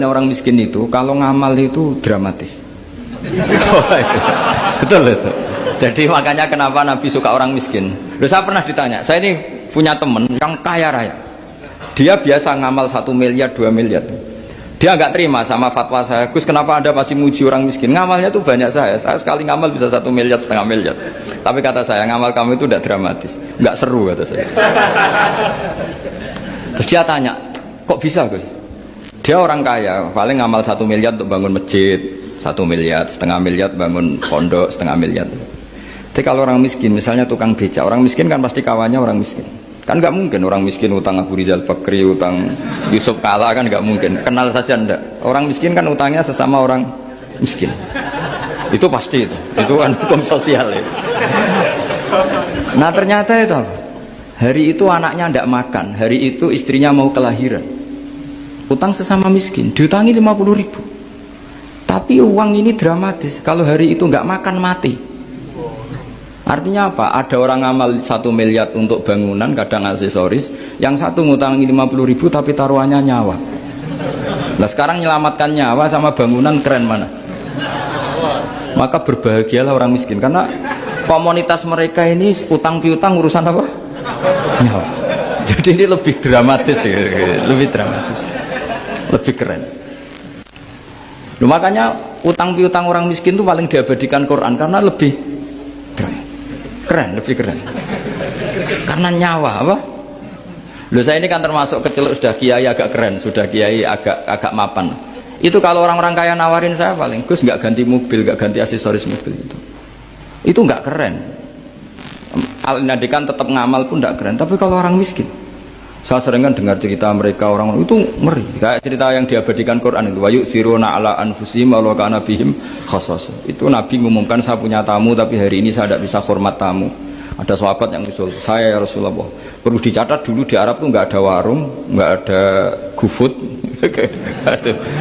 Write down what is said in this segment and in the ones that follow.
Orang miskin itu kalau ngamal itu dramatis. Betul itu. Jadi makanya kenapa Nabi suka orang miskin. Loh, saya pernah ditanya, saya ini punya teman yang kaya raya. Dia biasa ngamal 1 miliar, 2 miliar. Dia nggak terima sama fatwa saya, Gus kenapa Anda masih muji orang miskin? Ngamalnya tuh banyak saya sekali ngamal bisa 1 miliar, setengah miliar. Tapi kata saya, ngamal kamu itu udah dramatis, nggak seru kata saya. Terus dia tanya, kok bisa Gus? Dia orang kaya, paling ngamal 1 miliar untuk bangun masjid, 1 miliar, setengah miliar bangun pondok, setengah miliar. Tapi kalau orang miskin, misalnya tukang becak, orang miskin kan pasti kawannya orang miskin. Kan nggak mungkin orang miskin utang Abu Rizal Bakri, utang Yusuf Kala, kan nggak mungkin. Kenal saja ndak. Orang miskin kan utangnya sesama orang miskin. Itu pasti itu kan hukum sosial ya. Nah ternyata itu hari itu anaknya ndak makan, hari itu istrinya mau kelahiran. Utang sesama miskin, diutangi 50.000. Tapi uang ini dramatis. Kalau hari itu nggak makan mati. Artinya apa? Ada orang ngamal 1 miliar untuk bangunan, kadang aksesoris. Yang satu ngutangi 50.000 tapi taruhannya nyawa. Nah sekarang menyelamatkan nyawa sama bangunan keren mana? Maka berbahagialah orang miskin. Karena komunitas mereka ini utang piutang urusan apa? Nyawa. Jadi ini lebih dramatis ya. Lebih dramatis. Lebih keren. Loh, makanya utang piutang orang miskin itu paling diabadikan Quran karena lebih keren, lebih keren. Karena nyawa apa? Loh saya ini kan termasuk kecil sudah kiai agak keren, sudah kiai agak mapan. Itu kalau orang-orang kaya nawarin saya paling Gus nggak ganti mobil, nggak ganti aksesoris mobil itu. Itu nggak keren. Al-Nadikan tetap ngamal pun nggak keren. Tapi kalau orang miskin, saya sering kan dengar cerita mereka orang itu ngeri. Kayak cerita yang diabadikan Quran itu, wa yu'thiruna ala anfusihim walau kana bihim khassas. Itu Nabi ngumumkan saya punya tamu tapi hari ini saya tidak bisa hormat tamu. Ada sahabat yang usul, saya ya Rasulullah. Perlu dicatat dulu di Arab tuh nggak ada warung, nggak ada GoFood.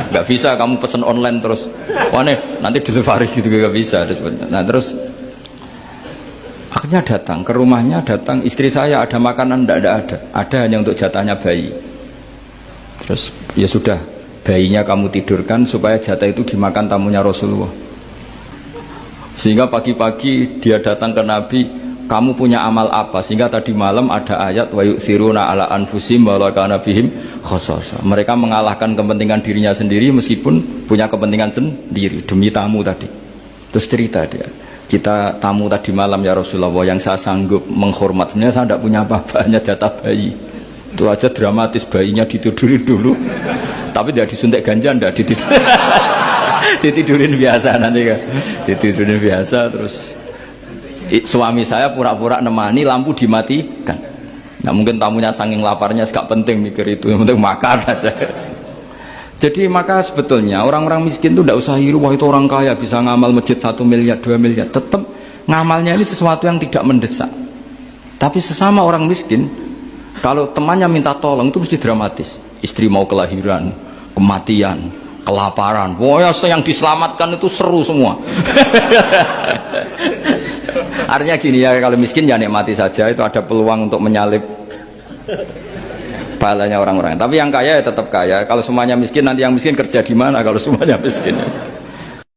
Nggak bisa kamu pesen online terus. Wah nih, nanti delivery gitu nggak bisa. Nah terus akhirnya datang ke rumahnya, datang istri saya ada makanan, tidak ada hanya untuk jatahnya bayi. Terus ya sudah, bayinya kamu tidurkan supaya jatah itu dimakan tamunya Rasulullah. Sehingga pagi-pagi dia datang ke Nabi, kamu punya amal apa? Sehingga tadi malam ada ayat wa yu'thiruna ala anfusihim walau kana bihim khassasa. Mereka mengalahkan kepentingan dirinya sendiri meskipun punya kepentingan sendiri demi tamu tadi. Terus cerita dia, kita tamu tadi malam ya Rasulullah, yang saya sanggup menghormat sebenarnya saya tidak punya apa-apa, hanya jatah bayi. Itu aja dramatis, bayinya ditidurin dulu tapi tidak disuntik ganja, tidak ditidurin biasa nanti kan, ditidurin biasa. Terus suami saya pura-pura nemani, lampu dimatikan. Nah mungkin tamunya saking laparnya gak penting mikir itu, yang penting makan aja. Jadi maka sebetulnya orang-orang miskin itu tidak usah hiru, wah itu orang kaya bisa ngamal masjid 1 miliar, 2 miliar. Tetap ngamalnya ini sesuatu yang tidak mendesak. Tapi sesama orang miskin, kalau temannya minta tolong itu mesti dramatis. Istri mau kelahiran, kematian, kelaparan. Wah yang diselamatkan itu seru semua. Artinya gini ya, kalau miskin ya nikmati saja, itu ada peluang untuk menyalip pahalanya orang-orang. Tapi yang kaya ya tetap kaya. Kalau semuanya miskin, nanti yang miskin kerja di mana kalau semuanya miskin?